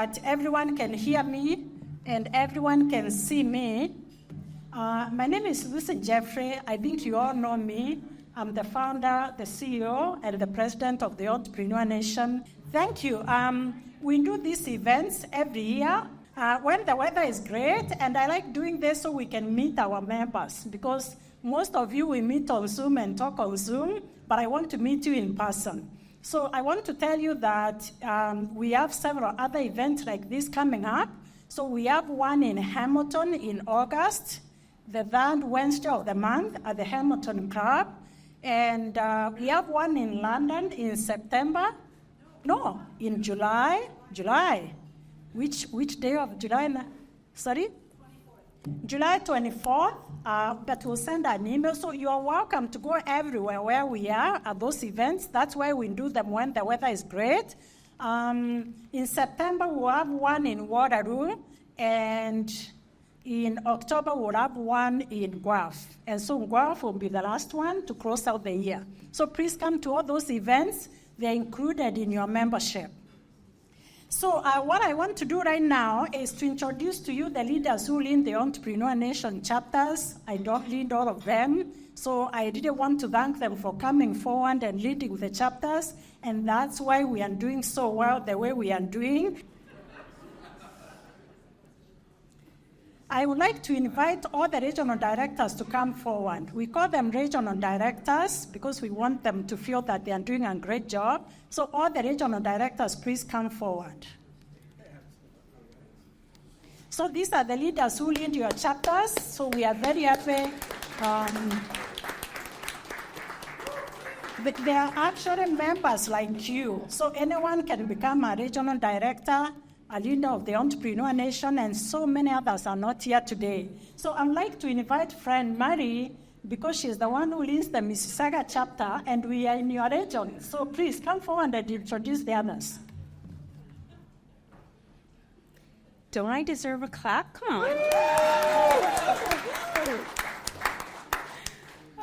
that everyone can hear me and everyone can see me. My name is Lucy Jeffrey. I think you all know me. I'm the founder, the CEO, and the president of the Entrepreneur Nation. Thank you. We do these events every year when the weather is great, and I like doing this so we can meet our members, because most of you will meet on Zoom and talk on Zoom, but I want to meet you in person. So I want to tell you that we have several other events like this coming up. So we have one in Hamilton in August, the third Wednesday of the month at the Hamilton Club. And we have one in London in September. No, in July. Which day of July? Sorry? 24th. July 24th. But we'll send an email. So you are welcome to go everywhere where we are at those events. That's why we do them when the weather is great. In September, we'll have one in Waterloo. And in October, we'll have one in Guelph. And so Guelph will be the last one to close out the year. So please come to all those events. They're included in your membership. So what I want to do right now is to introduce to you the leaders who lead the Entrepreneur Nation chapters. I don't lead all of them. So I really want to thank them for coming forward and leading the chapters. And that's why we are doing so well the way we are doing. I would like to invite all the regional directors to come forward. We call them regional directors because we want them to feel that they are doing a great job. So all the regional directors, please come forward. So these are the leaders who lead your chapters. So we are very happy. But they are actually members like you. So anyone can become a regional director, a leader of the Entrepreneur Nation, and so many others are not here today. So I'd like to invite friend Mary, because she's the one who leads the Mississauga chapter, and we are in your region. So please come forward and introduce the others. Don't I deserve a clap? Come on.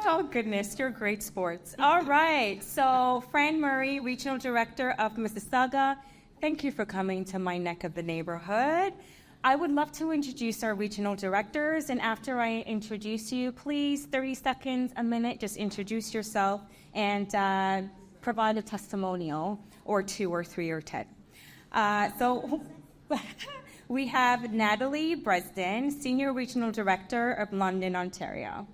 Oh, goodness, you're great sports. All right, so Fran Murray, Regional Director of Mississauga. Thank you for coming to my neck of the neighborhood. I would love to introduce our regional directors, and after I introduce you, please, 30 seconds, a minute, just introduce yourself and provide a testimonial, or 2 or 3 or 10. So we have Natalie Bresden, Senior Regional Director of London, Ontario.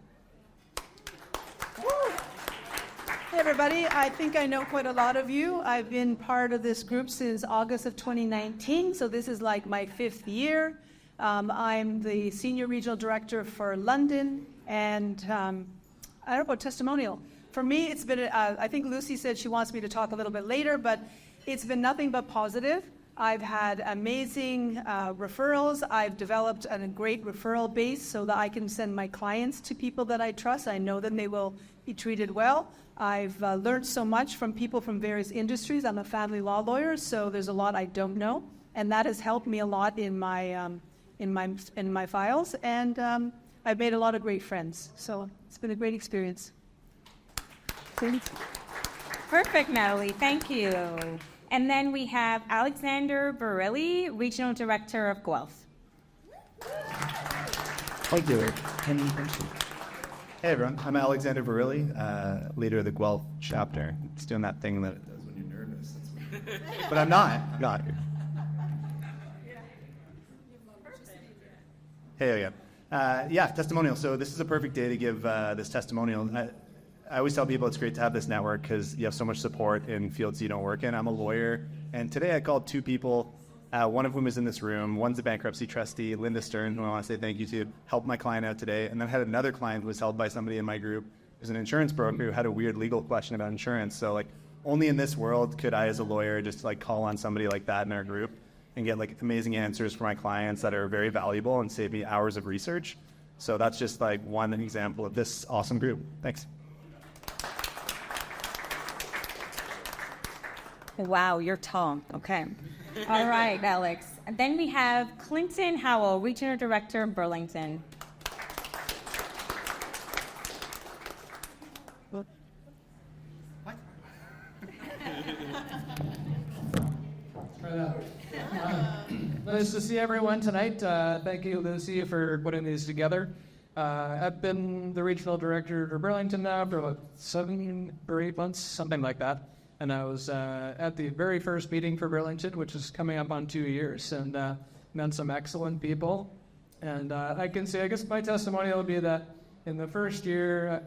Hey everybody, I think I know quite a lot of you. I've been part of this group since August of 2019, so this is like my 5th year. I'm the Senior Regional Director for London, and I don't know about testimonial. For me, it's been, I think Lucy said she wants me to talk a little bit later, but it's been nothing but positive. I've had amazing referrals. I've developed a great referral base so that I can send my clients to people that I trust. I know that they will be treated well. I've learned so much from people from various industries. I'm a family law lawyer, so there's a lot I don't know, and that has helped me a lot in my files. And I've made a lot of great friends, so it's been a great experience. Perfect, Natalie. Thank you. And then we have Alexander Barilli, Regional Director of Guelph. Thank you. Hey everyone, I'm Alexander Barilli, leader of the Guelph chapter. It's doing that thing that it does when you're nervous. But I'm not. Hey, yeah, testimonial. So this is a perfect day to give this testimonial. I always tell people it's great to have this network because you have so much support in fields you don't work in. I'm a lawyer, and today I called 2 people, one of whom is in this room. One's a bankruptcy trustee, Linda Stern, who I want to say thank you to, helped my client out today. And then I had another client who was held by somebody in my group who's an insurance broker who had a weird legal question about insurance. So like only in this world could I as a lawyer just like call on somebody like that in our group and get like amazing answers for my clients that are very valuable and save me hours of research. So that's just like one example of this awesome group. Thanks. Wow, you're tall. Okay. All right, Alex. And then we have Clinton Howell, Regional Director of Burlington. Try it out. Nice to see everyone tonight. Thank you, Lucy, for putting these together. I've been the regional director for Burlington now for about 7 or 8 months, something like that. And I was at the very first meeting for Burlington, which is coming up on 2 years, and met some excellent people. And I can say, I guess my testimonial would be that in the first year,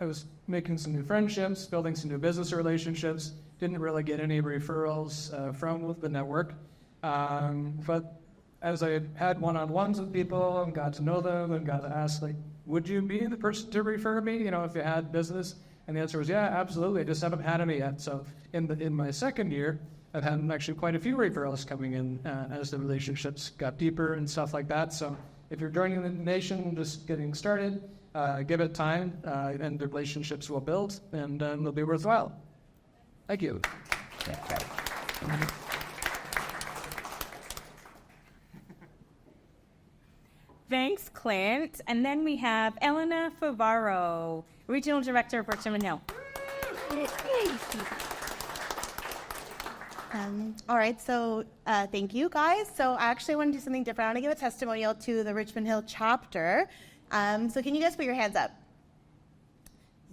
I was making some new friendships, building some new business relationships. Didn't really get any referrals from the network. But as I had one-on-ones with people and got to know them and got to ask, would you be the person to refer me, if you had business? And the answer was, yeah, absolutely. I just haven't had any yet. So in my second year, I've had actually quite a few referrals coming in as the relationships got deeper and stuff like that. So if you're joining the nation, just getting started, give it time, and the relationships will build, and they'll be worthwhile. Thank you. Thanks, Clint. And then we have Elena Favaro, Regional Director of Richmond Hill. All right, so thank you, guys. So I actually want to do something different. I want to give a testimonial to the Richmond Hill chapter. So can you guys put your hands up?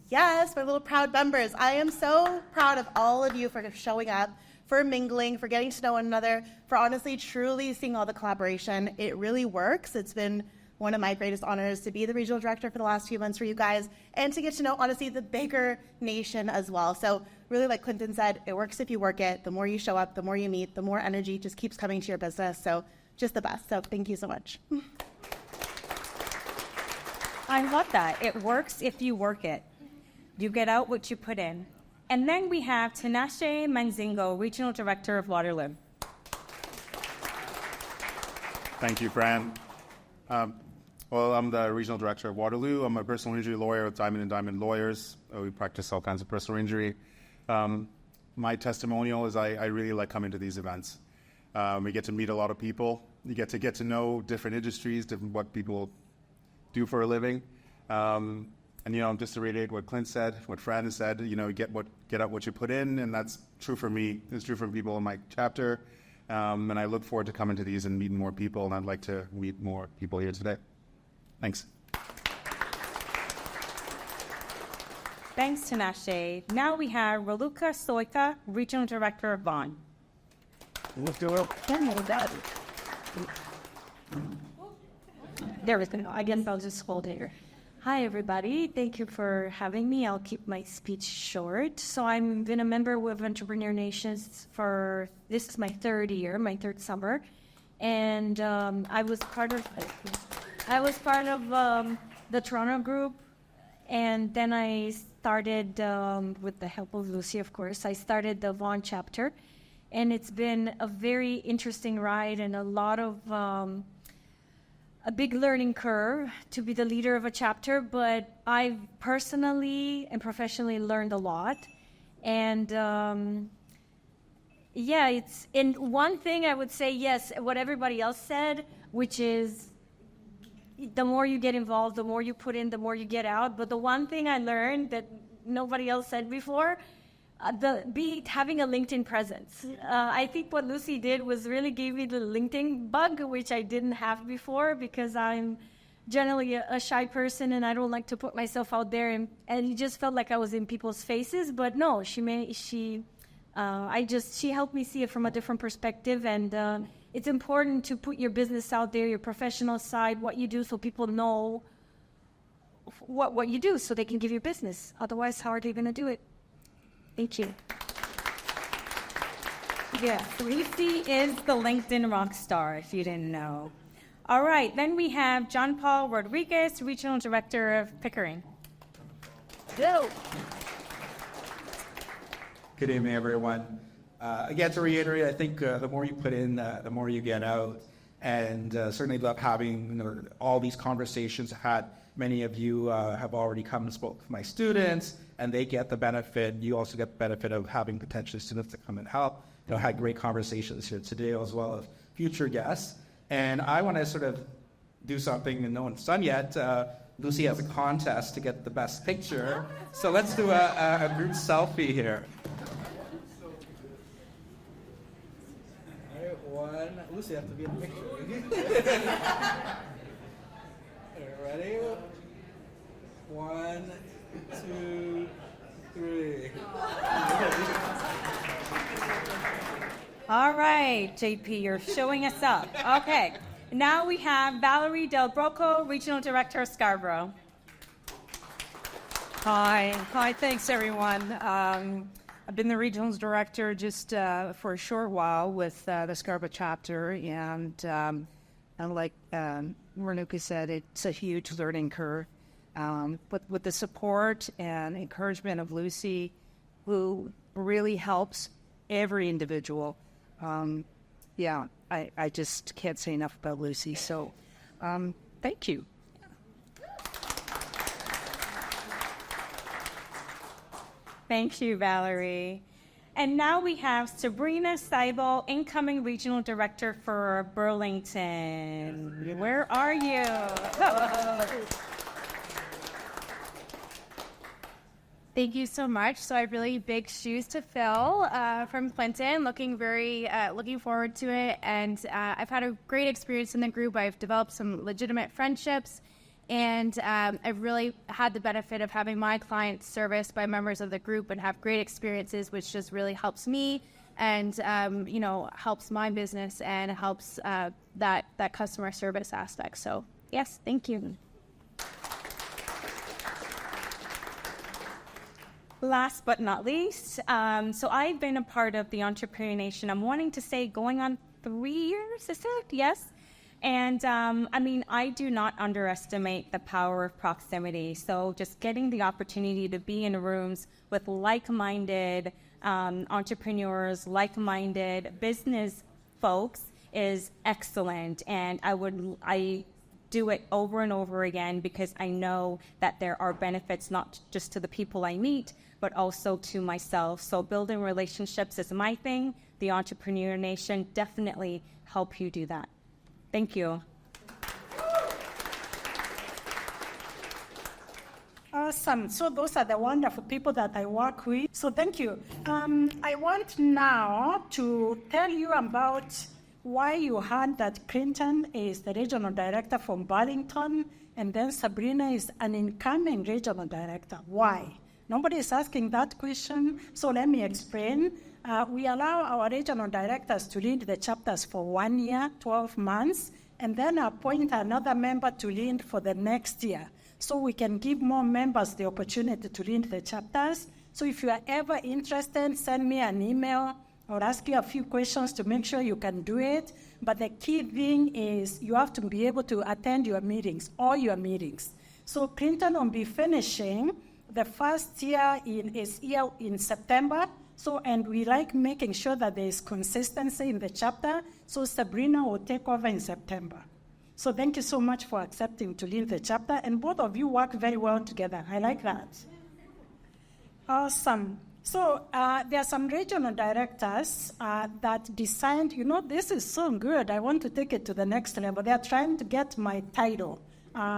Yes, my little proud members. I am so proud of all of you for showing up, for mingling, for getting to know one another, for honestly, truly seeing all the collaboration. It really works. It's been one of my greatest honors to be the regional director for the last few months for you guys and to get to know, honestly, the bigger nation as well. So really, like Clinton said, it works if you work it. The more you show up, the more you meet, the more energy just keeps coming to your business. So just the best. So thank you so much. I love that. It works if you work it. You get out what you put in. And then we have Tinashe Manzingo, Regional Director of Waterloo. Thank you, Fran. Well, I'm the Regional Director of Waterloo. I'm a personal injury lawyer with Diamond & Diamond Lawyers. We practice all kinds of personal injury. My testimonial is I really like coming to these events. We get to meet a lot of people. You get to know different industries, what people do for a living. And just to reiterate what Clint said, what Fran has said, get out what you put in, and that's true for me. It's true for people in my chapter. And I look forward to coming to these and meeting more people, and I'd like to meet more people here today. Thanks. Thanks, Tinashe. Now we have Raluca Soika, Regional Director of Vaughan. There we go. I guess I'll just hold here. Hi, everybody. Thank you for having me. I'll keep my speech short. So I've been a member with Entrepreneur Nations this is my third year, my third summer. And I was part of the Toronto group. And then I started, with the help of Lucy, of course, I started the Vaughan chapter. And it's been a very interesting ride and a lot of a big learning curve to be the leader of a chapter, but I've personally and professionally learned a lot. And one thing I would say, yes, what everybody else said, which is the more you get involved, the more you put in, the more you get out. But the one thing I learned that nobody else said before, having a LinkedIn presence. I think what Lucy did was really gave me the LinkedIn bug, which I didn't have before because I'm generally a shy person and I don't like to put myself out there. And it just felt like I was in people's faces. But no, she helped me see it from a different perspective. And it's important to put your business out there, your professional side, what you do, so people know what you do, so they can give you business. Otherwise, how are they going to do it? Thank you. Yeah, Lucy is the LinkedIn rock star, if you didn't know. All right, then we have John Paul Rodriguez, Regional Director of Pickering. Go. Good evening, everyone. Again, to reiterate, I think the more you put in, the more you get out. And certainly love having all these conversations. Many of you have already come and spoke with my students, and they get the benefit. You also get the benefit of having potential students to come and help. Had great conversations here today, as well as future guests. And I want to sort of do something that no one's done yet. Lucy has a contest to get the best picture. So let's do a group selfie here. and Lucy have to be in the picture. Ready? 1, 2, 3. All right, JP, you're showing us up. Okay, now we have Valerie Del Broco, Regional Director of Scarborough. Hi, thanks everyone. I've been the regionals director just for a short while with the Scarborough chapter, and like Renuka said, it's a huge learning curve. But with the support and encouragement of Lucy, who really helps every individual, I just can't say enough about Lucy. So, thank you. Thank you, Valerie. And now we have Sabrina Seibel, incoming Regional Director for Burlington. Where are you? Thank you so much. So I have really big shoes to fill from Clinton. Looking forward to it. And I've had a great experience in the group. I've developed some legitimate friendships. And I've really had the benefit of having my clients serviced by members of the group and have great experiences, which just really helps me and, helps my business and helps that customer service aspect. So, yes, thank you. Last but not least, so I've been a part of the Entrepreneur Nation. I'm wanting to say going on 3 years, is it? Yes? And I do not underestimate the power of proximity. So just getting the opportunity to be in rooms with like-minded entrepreneurs, like-minded business folks is excellent. And I do it over and over again because I know that there are benefits not just to the people I meet, but also to myself. So building relationships is my thing. The Entrepreneur Nation definitely help you do that. Thank you. Awesome. So those are the wonderful people that I work with. So thank you. I want now to tell you about why you heard that Clinton is the regional director from Burlington, and then Sabrina is an incoming regional director. Why? Nobody is asking that question, so let me explain. We allow our regional directors to lead the chapters for 1 year, 12 months, and then appoint another member to lead for the next year. So we can give more members the opportunity to lead the chapters. So if you are ever interested, send me an email or ask you a few questions to make sure you can do it. But the key thing is you have to be able to attend your meetings, all your meetings. So Clinton will be finishing the first year in September. So, and we like making sure that there is consistency in the chapter. So Sabrina will take over in September. So thank you so much for accepting to lead the chapter. And both of you work very well together. I like that. Awesome. So there are some regional directors that decided, this is so good. I want to take it to the next level. They are trying to get my title.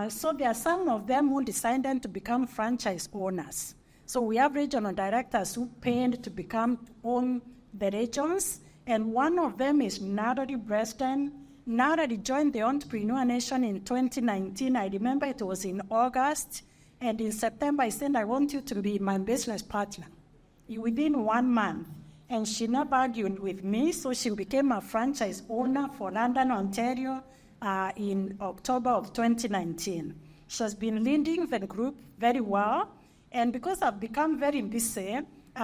So there are some of them who decided to become franchise owners. So we have regional directors who paid to own the regions, and one of them is Natalie Preston. Natalie joined the Entrepreneur Nation in 2019. I remember it was in August, and in September I said, I want you to be my business partner within 1 month. And she never argued with me, so she became a franchise owner for London, Ontario in October of 2019. She has been leading the group very well. And because I've become very busy,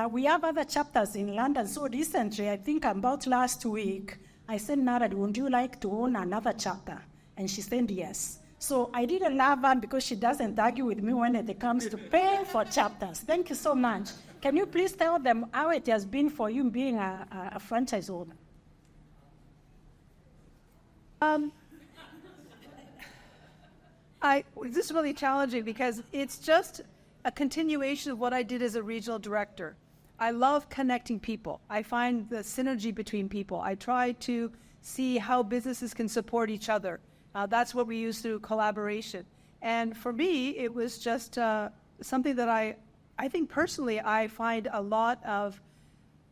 we have other chapters in London. So recently, I think about last week, I said, Natalie, would you like to own another chapter? And she said yes. So I didn't love her because she doesn't argue with me when it comes to paying for chapters. Thank you so much. Can you please tell them how it has been for you being a franchise owner? This is really challenging because it's just a continuation of what I did as a regional director. I love connecting people. I find the synergy between people. I try to see how businesses can support each other. That's what we use through collaboration. And for me, it was just something that I think personally I find a lot of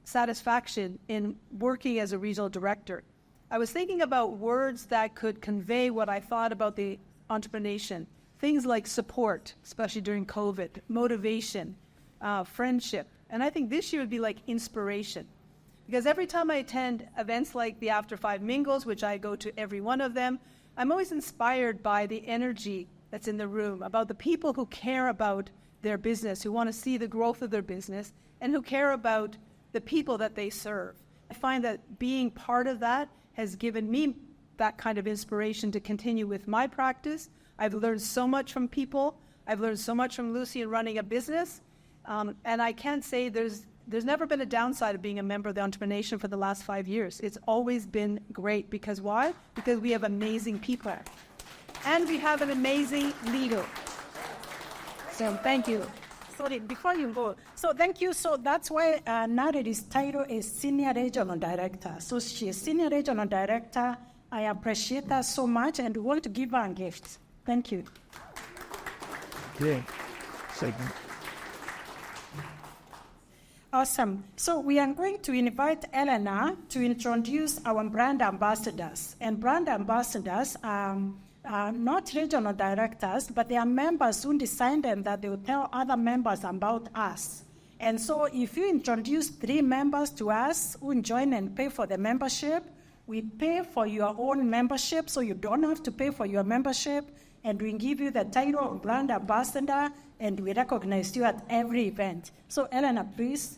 satisfaction in working as a regional director. I was thinking about words that could convey what I thought about the entrepreneurship. Things like support, especially during COVID, motivation, friendship. And I think this year would be like inspiration. Because every time I attend events like the After 5 Mingles, which I go to every one of them, I'm always inspired by the energy that's in the room, about the people who care about their business, who want to see the growth of their business, and who care about the people that they serve. I find that being part of that has given me that kind of inspiration to continue with my practice. I've learned so much from people. I've learned so much from Lucy in running a business. And I can't say there's never been a downside of being a member of the Entrepreneurship for the last 5 years. It's always been great. Because why? Because we have amazing people. And we have an amazing leader. So thank you. Sorry, before you go. So thank you. So that's why Nadi's title is Senior Regional Director. So she is Senior Regional Director. I appreciate her so much and want to give her a gift. Thank you. Yeah. Second. Awesome. So we are going to invite Elena to introduce our brand ambassadors. And brand ambassadors are not regional directors, but they are members who decided that they will tell other members about us. And so if you introduce 3 members to us who join and pay for the membership, we pay for your own membership, so you don't have to pay for your membership, and we give you the title of brand ambassador, and we recognize you at every event. So Elena, please.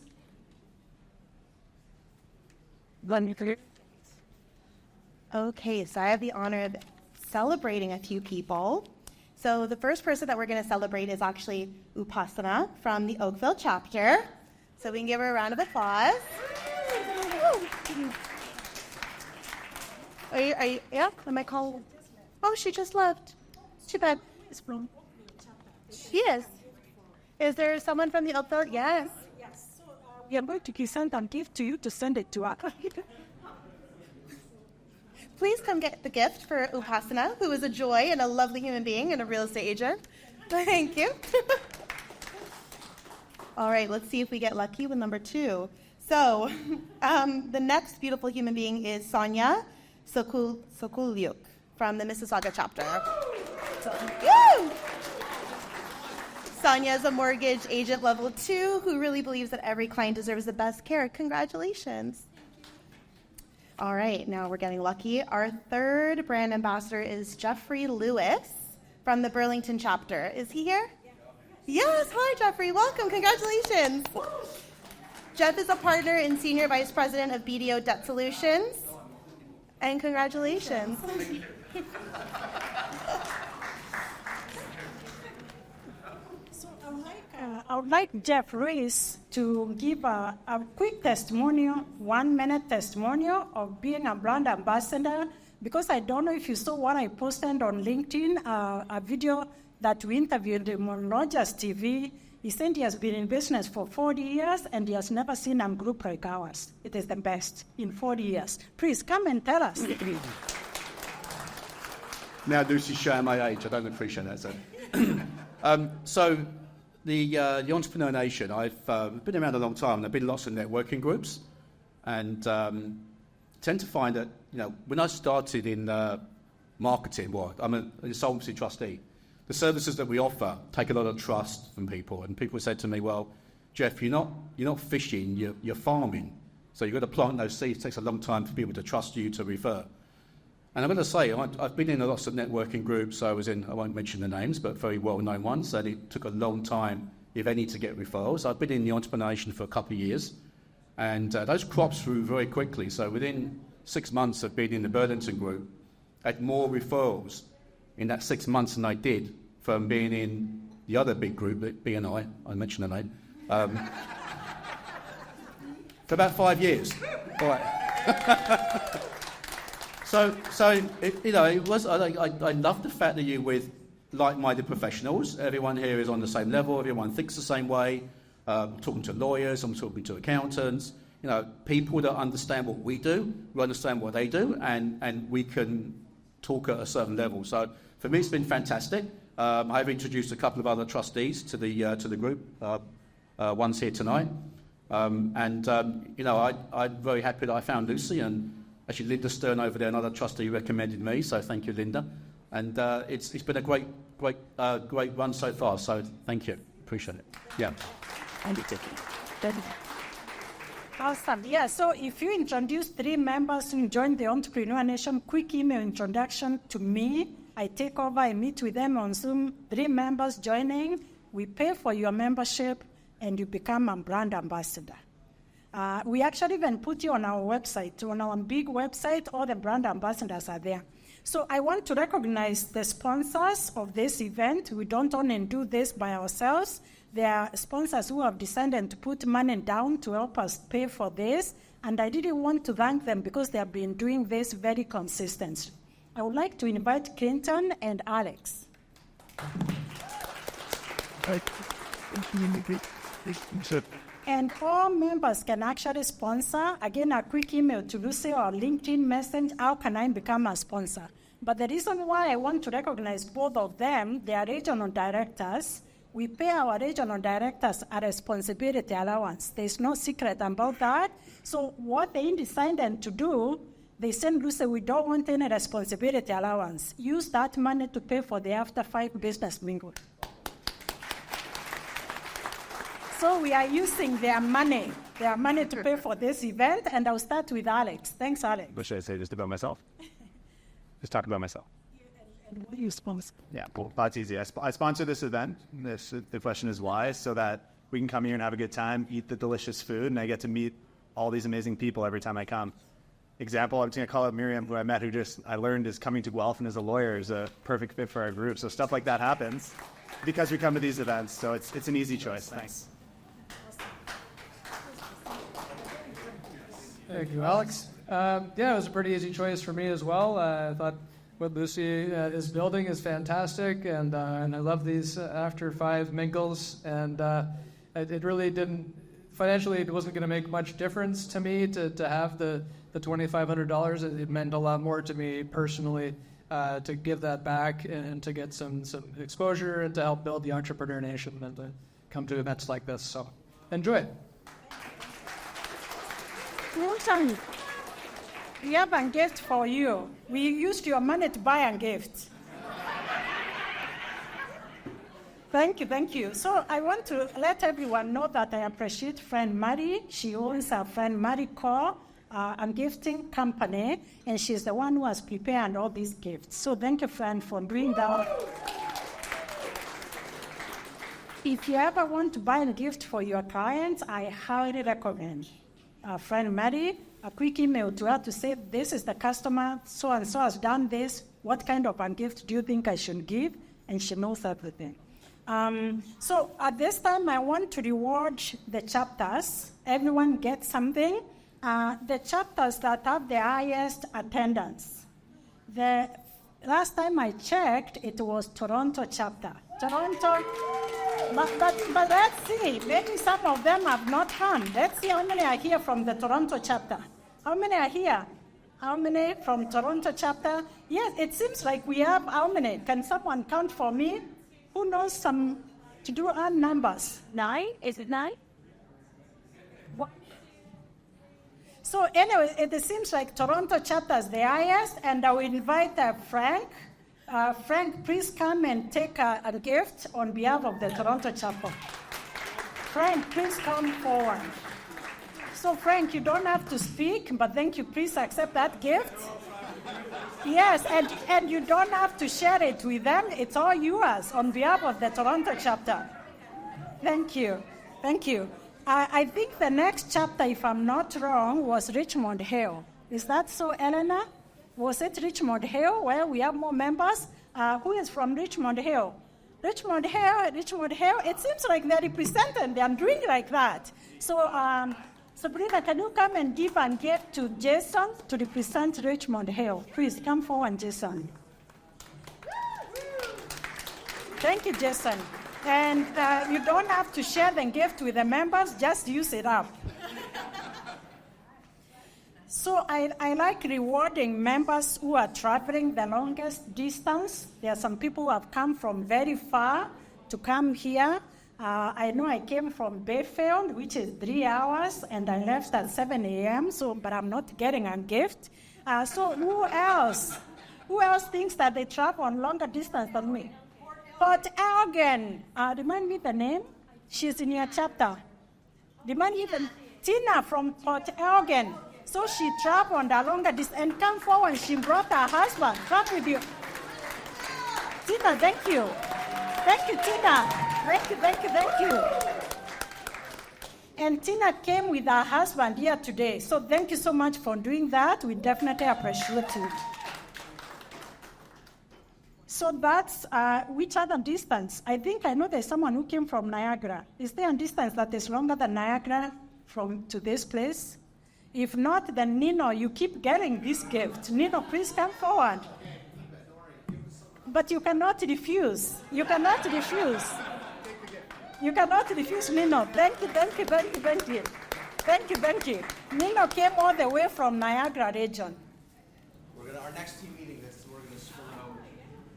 Okay, so I have the honor of celebrating a few people. So the first person that we're going to celebrate is actually Upasana from the Oakville chapter. So we can give her a round of applause. Yeah? Am I called? Oh, she just left. Too bad. She is. Is there someone from the Oakville? Yes. Yes. So we are going to send a gift to you to send it to us. Please come get the gift for Upasana, who is a joy and a lovely human being and a real estate agent. Thank you. All right, let's see if we get lucky with number 2. So the next beautiful human being is Sonia Sokuliuk from the Mississauga chapter. Sonia is a mortgage agent level 2 who really believes that every client deserves the best care. Congratulations. All right, now we're getting lucky. Our third brand ambassador is Jeffrey Lewis from the Burlington chapter. Is he here? Yes. Hi, Jeffrey. Welcome. Congratulations. Jeff is a partner and senior vice president of BDO Debt Solutions. And congratulations. I would like Jeff Reese to give a quick testimonial, 1-minute testimonial of being a brand ambassador, because I don't know if you saw what I posted on LinkedIn, a video that we interviewed him on Rogers TV. He said he has been in business for 40 years and he has never seen a group like ours. It is the best in 40 years. Please come and tell us. Now Lucy's showing my age. I don't appreciate that. So the Entrepreneur Nation, I've been around a long time and I've been in lots of networking groups, and tend to find that, when I started in marketing, I'm an insolvency trustee. The services that we offer take a lot of trust from people, and people said to me, "Well, Jeff, you're not fishing, you're farming. So you've got to plant those seeds. It takes a long time for people to trust you to refer." And I'm going to say, I've been in lots of networking groups. I won't mention the names, but very well-known ones, and it took a long time, if any, to get referrals. I've been in the Entrepreneur Nation for a couple of years, and those crops grew very quickly. So within 6 months of being in the Burlington group, I had more referrals in that 6 months than I did from being in the other big group, BNI, I mentioned the name, for about 5 years. All right. So it was. I love the fact that you're with like-minded professionals. Everyone here is on the same level. Everyone thinks the same way. I'm talking to lawyers. I'm talking to accountants. People that understand what we do, we understand what they do, and we can talk at a certain level. So for me, it's been fantastic. I've introduced a couple of other trustees to the group. One's here tonight, I'm very happy that I found Lucy, and Actually, Linda Stern over there, another trustee, recommended me, so thank you, Linda. And it's been a great run so far, so thank you. Appreciate it. Yeah. Awesome. Yeah, so if you introduce 3 members who join the Entrepreneur Nation, quick email introduction to me. I take over, I meet with them on Zoom. 3 members joining, we pay for your membership, and you become a brand ambassador. We actually even put you on our website. On our big website, all the brand ambassadors are there. So I want to recognize the sponsors of this event. We don't only do this by ourselves. There are sponsors who have decided to put money down to help us pay for this. And I really want to thank them because they have been doing this very consistently. I would like to invite Clinton and Alex. And all members can actually sponsor. Again, a quick email to Lucy or LinkedIn message, how can I become a sponsor? But the reason why I want to recognize both of them, they are regional directors. We pay our regional directors a responsibility allowance. There's no secret about that. So what they decided to do, they said, Lucy, we don't want any responsibility allowance. Use that money to pay for the After 5 business mingle. So we are using their money to pay for this event, and I'll start with Alex. Thanks, Alex. What should I say just about myself? Just talk about myself. And what do you sponsor? Yeah, well, that's easy. I sponsor this event. The question is why, so that we can come here and have a good time, eat the delicious food, and I get to meet all these amazing people every time I come. Example, I'm just going to call out Miriam, who I met, I learned is coming to Guelph and as a lawyer is a perfect fit for our group. So stuff like that happens because we come to these events. So it's an easy choice. Thanks. Thank you, Alex. It was a pretty easy choice for me as well. I thought what Lucy is building is fantastic, and I love these After 5 mingles. And it really didn't, financially, it wasn't going to make much difference to me to have the $2,500. It meant a lot more to me personally to give that back and to get some exposure and to help build the Entrepreneur Nation and to come to events like this. So enjoy it. Wilson, we have a gift for you. We used your money to buy a gift. Thank you. So I want to let everyone know that I appreciate friend Mary. She owns a friend Mary Core, a gifting company, and she's the one who has prepared all these gifts. So thank you, friend, for doing that. If you ever want to buy a gift for your clients, I highly recommend friend Mary, a quick email to her to say, this is the customer, so-and-so has done this. What kind of a gift do you think I should give? And she knows everything. So at this time, I want to reward the chapters. Everyone gets something. The chapters that have the highest attendance. The last time I checked, it was Toronto chapter. Toronto, but let's see. Maybe some of them have not come. Let's see how many are here from the Toronto chapter. How many are here? How many from Toronto chapter? Yes, it seems like we have how many? Can someone count for me? Who knows some to do odd numbers? 9? Is it 9? What? So anyway, it seems like Toronto chapter is the highest, and I will invite Frank. Frank, please come and take a gift on behalf of the Toronto chapter. Frank, please come forward. So Frank, you don't have to speak, but thank you. Please accept that gift. Yes, and you don't have to share it with them. It's all yours on behalf of the Toronto chapter. Thank you. I think the next chapter, if I'm not wrong, was Richmond Hill. Is that so, Elena? Was it Richmond Hill, where we have more members? Who is from Richmond Hill? Richmond Hill. It seems like they're represented. They're doing like that. So, Sabrina, can you come and give a gift to Jason to represent Richmond Hill? Please come forward, Jason. Thank you, Jason. And you don't have to share the gift with the members, just use it up. So I like rewarding members who are traveling the longest distance. There are some people who have come from very far to come here. I know I came from Bayfield, which is 3 hours, and I left at 7 a.m., but I'm not getting a gift. So who else? Who else thinks that they travel on longer distance than me? Port Elgin. Remind me the name. She's in your chapter. Remind me the Tina from Port Elgin. So she traveled on the longer distance and come forward. She brought her husband. Clap with you. Tina, thank you. Thank you, Tina. Thank you, thank you, thank you. And Tina came with her husband here today. So thank you so much for doing that. We definitely appreciate you. So that's which other distance? I think I know there's someone who came from Niagara. Is there a distance that is longer than Niagara from to this place? If not, then Nino, you keep getting this gift. Nino, please come forward. But you cannot refuse. You cannot refuse. You cannot refuse, Nino. Thank you, thank you, thank you, thank you. Thank you, thank you. Nino came all the way from Niagara region. Our next team meeting, we're going to swim over.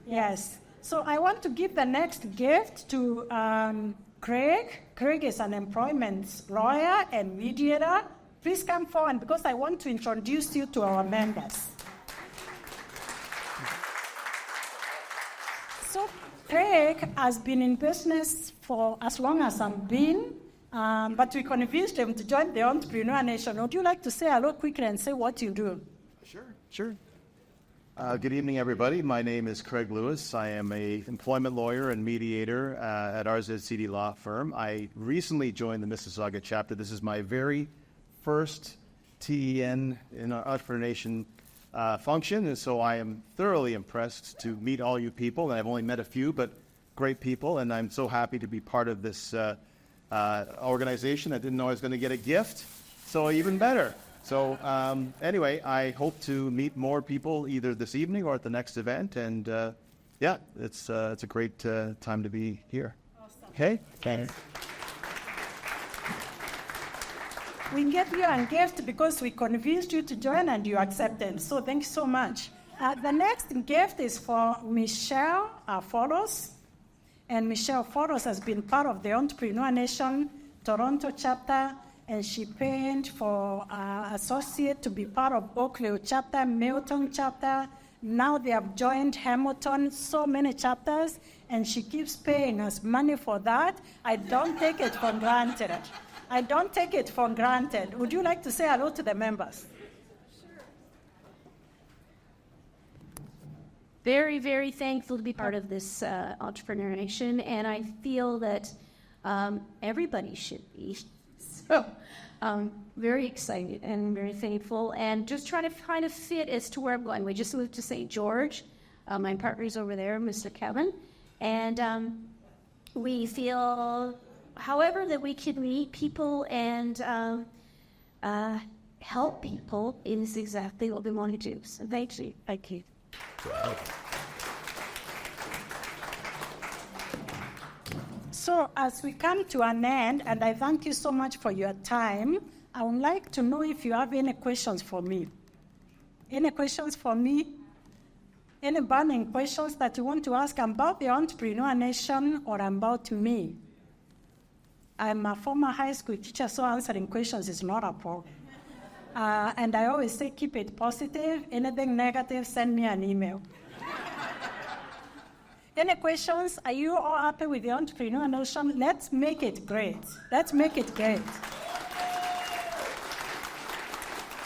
Yes. So I want to give the next gift to Craig. Craig is an employment lawyer and mediator. Please come forward because I want to introduce you to our members. So Craig has been in business for as long as I've been, but we convinced him to join the Entrepreneur Nation. Would you like to say hello quickly and say what you do? Sure. Good evening, everybody. My name is Craig Lewis. I am an employment lawyer and mediator at RZCD Law Firm. I recently joined the Mississauga chapter. This is my very first TEN in our Entrepreneur Nation function, and so I am thoroughly impressed to meet all you people. And I've only met a few, but great people, and I'm so happy to be part of this organization. I didn't know I was going to get a gift, so even better. So anyway, I hope to meet more people either this evening or at the next event, and yeah, it's a great time to be here. Awesome. Okay? Thanks. We gave you a gift because we convinced you to join and you accepted. So thank you so much. The next gift is for Michelle Foros. And Michelle Foros has been part of the Entrepreneur Nation Toronto chapter, and she paid for associate to be part of Oakley chapter, Milton chapter. Now they have joined Hamilton, so many chapters, and she keeps paying us money for that. I don't take it for granted. I don't take it for granted. Would you like to say hello to the members? Very, very thankful to be part of this Entrepreneur Nation, and I feel that everybody should be. So, very excited and very thankful, and just trying to kind of fit as to where I'm going. We just moved to St. George. My partner's over there, Mr. Kevin, and we feel, however, that we can meet people and help people is exactly what we want to do. So thank you. Thank you. So as we come to an end, and I thank you so much for your time, I would like to know if you have any questions for me. Any questions for me? Any burning questions that you want to ask about the Entrepreneur Nation or about me? I'm a former high school teacher, so answering questions is not a problem. And I always say keep it positive. Anything negative, send me an email. Any questions? Are you all happy with the Entrepreneur Nation? Let's make it great. Let's make it great.